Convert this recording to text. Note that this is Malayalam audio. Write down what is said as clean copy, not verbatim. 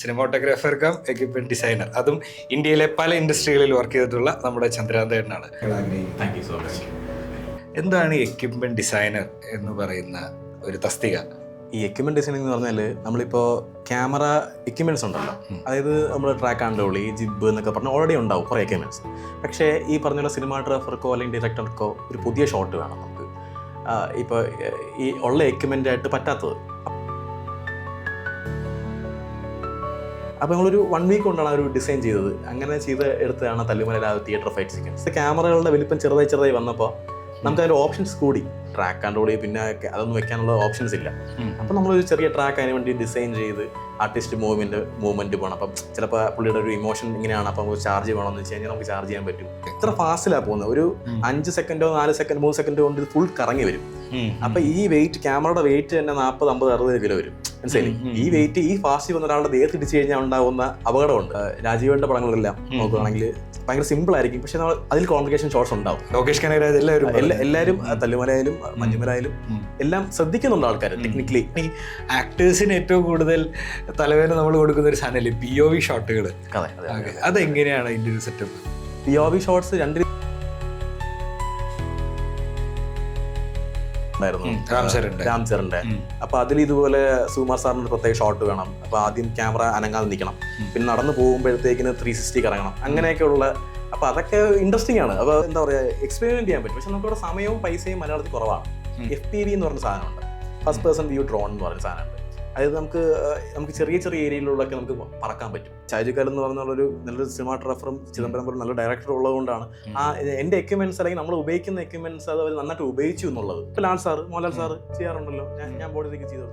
സിനിമാട്ടോഗ്രാഫർ കം എക്യുപ്മെന്റ് ഡിസൈനർ, അതും ഇന്ത്യയിലെ പല ഇൻഡസ്ട്രികളിൽ വർക്ക് ചെയ്തിട്ടുള്ള നമ്മുടെ ചന്ദ്രാന്തേട്ടനാണ്. Thank you so much. എന്താണ് ഈ എക്യുപ്മെന്റ് ഡിസൈനർ എന്ന് പറയുന്ന ഒരു തസ്തിക? ഈ എക്യുപ്മെന്റ് ഡിസൈനിങ് എന്ന് പറഞ്ഞാൽ നമ്മളിപ്പോൾ ക്യാമറ എക്യുപ്മെന്റ്സ് ഉണ്ടല്ലോ, അതായത് നമ്മൾ ട്രാക്ക് ആൻഡ് റോളി, ജിബ് എന്നൊക്കെ പറഞ്ഞാൽ ഓൾറെഡി ഉണ്ടാവും കുറേ എക്യുപ്മെന്റ്സ്. പക്ഷേ ഈ പറഞ്ഞുള്ള സിനിമാട്ടോഗ്രാഫർക്കോ അല്ലെങ്കിൽ ഡയറക്ടർക്കോ ഒരു പുതിയ ഷോട്ട് വേണം നമുക്ക്. ഇപ്പോൾ ഈ ഉള്ള എക്യുപ്മെൻ്റായിട്ട് പറ്റാത്തത്. അപ്പോൾ നമ്മളൊരു 1 വീക്ക് കൊണ്ടാണ് ആ ഒരു ഡിസൈൻ ചെയ്തത്. അങ്ങനെ ചെയ്ത് എടുത്തതാണ് തല്ലുമല തിയേറ്റർ ഫൈറ്റ് സീക്വൻസ്. ക്യാമറകളുടെ വലിപ്പം ചെറുതായി വന്നപ്പോൾ നമുക്ക് അതിൻ്റെ ഓപ്ഷൻസ് കൂടി. ട്രാക്ക് ആൻഡ് റോളി പിന്നെ അതൊന്നും വെക്കാനുള്ള ഓപ്ഷൻസ് ഇല്ല. അപ്പോൾ നമ്മളൊരു ചെറിയ ട്രാക്ക് അതിന് വേണ്ടി ഡിസൈൻ ചെയ്ത് ആർട്ടിസ്റ്റ് മൂവ്മെൻറ്റ് വേണം. അപ്പം ചിലപ്പോൾ പുള്ളിയുടെ ഒരു ഇമോഷൻ ഇങ്ങനെയാണ്, അപ്പം ചാർജ് വേണമെന്ന് വെച്ച് കഴിഞ്ഞാൽ നമുക്ക് ചാർജ് ചെയ്യാൻ പറ്റും. എത്ര ഫാസ്റ്റിലാണ് പോകുന്നത്, ഒരു 5 സെക്കൻഡോ 4 സെക്കൻഡ് 3 സെക്കൻഡ് കൊണ്ട് ഇത് ഫുൾ കറങ്ങി വരും. അപ്പം ഈ വെയിറ്റ്, ക്യാമറയുടെ വെയിറ്റ് തന്നെ 40, 50, 60 കിലോ വരും. മനസ്സിലായി? ഈ വെയിറ്റ് ഈ ഫാസ്റ്റ് വന്ന ഒരാളുടെ ദേഹത്ത് ഇടിച്ചു കഴിഞ്ഞാൽ ഉണ്ടാകുന്ന അപകടമുണ്ട്. രാജീവന്റെ പടങ്ങളെല്ലാം നോക്കുകയാണെങ്കിൽ ഭയങ്കര സിമ്പിൾ ആയിരിക്കും, പക്ഷെ നമ്മൾ അതിൽ കോംപ്ലിക്കേഷൻ ഷോട്ട്സ് ഉണ്ടാവും. ലോകേഷ് കനകരാജ് എല്ലാവരും തല്ലുമലയായാലും മഞ്ഞുമലയായാലും എല്ലാം ശ്രദ്ധിക്കുന്നുണ്ട് ആൾക്കാർ ടെക്നിക്കലി. ഈ ആക്ടേഴ്സിന് ഏറ്റവും കൂടുതൽ തലവേദന നമ്മൾ കൊടുക്കുന്ന ഒരു സാധനമല്ലേ POV ഷോട്ടുകൾ? അതെങ്ങനെയാണ് അതിന്റെ ഒരു സെറ്റപ്പ്? POV shots 2 രാംചരന്റെ. അപ്പൊ അതിൽ ഇതുപോലെ സുകുമാർ സാറിന്റെ പ്രത്യേക ഷോട്ട് വേണം. അപ്പൊ ആദ്യം ക്യാമറ അനങ്ങാതെ നിൽക്കണം, പിന്നെ നടന്നു പോകുമ്പോഴത്തേക്കിന് 360 കറങ്ങണം, അങ്ങനെയൊക്കെയുള്ള. അപ്പൊ അതൊക്കെ ഇൻട്രസ്റ്റിംഗ് ആണ്. അപ്പൊ എന്താ പറയാ, എക്സ്പെരിമെന്റ് ചെയ്യാൻ പറ്റും. പക്ഷെ നമുക്കിവിടെ സമയവും പൈസയും മലയാളത്തിൽ കുറവാണ്. FPV എന്ന് പറഞ്ഞ സാധനമുണ്ട്, ഫസ്റ്റ് പേഴ്സൺ വ്യൂ ഡ്രോൺ എന്ന് പറഞ്ഞ സാധനമുണ്ട്. അതായത് നമുക്ക് ചെറിയ ഏരിയയിലുള്ളൊക്കെ നമുക്ക് പറക്കാൻ പറ്റും. ഷാജുഖാൻ എന്ന് പറഞ്ഞുള്ളൊരു നല്ലൊരു സിനിമാട്ടോഗ്രാഫറും ചിദംബരം പോലെ നല്ല ഡയറക്ടർ ഉള്ളതുകൊണ്ടാണ് എൻ്റെ എക്യുപ്മെന്റ്സ് അല്ലെങ്കിൽ നമ്മൾ ഉപയോഗിക്കുന്ന എക്യുപ്മെന്റ്സ് അത് അവർ നന്നായിട്ട് ഉപയോഗിച്ചു എന്നുള്ളത്. ഇപ്പൊ ലാൽ സാറ്, മോഹൻലാൽ സാറ് ചെയ്യാറുണ്ടല്ലോ, ഞാൻ ബോഡിയിലേക്ക് ചെയ്തു.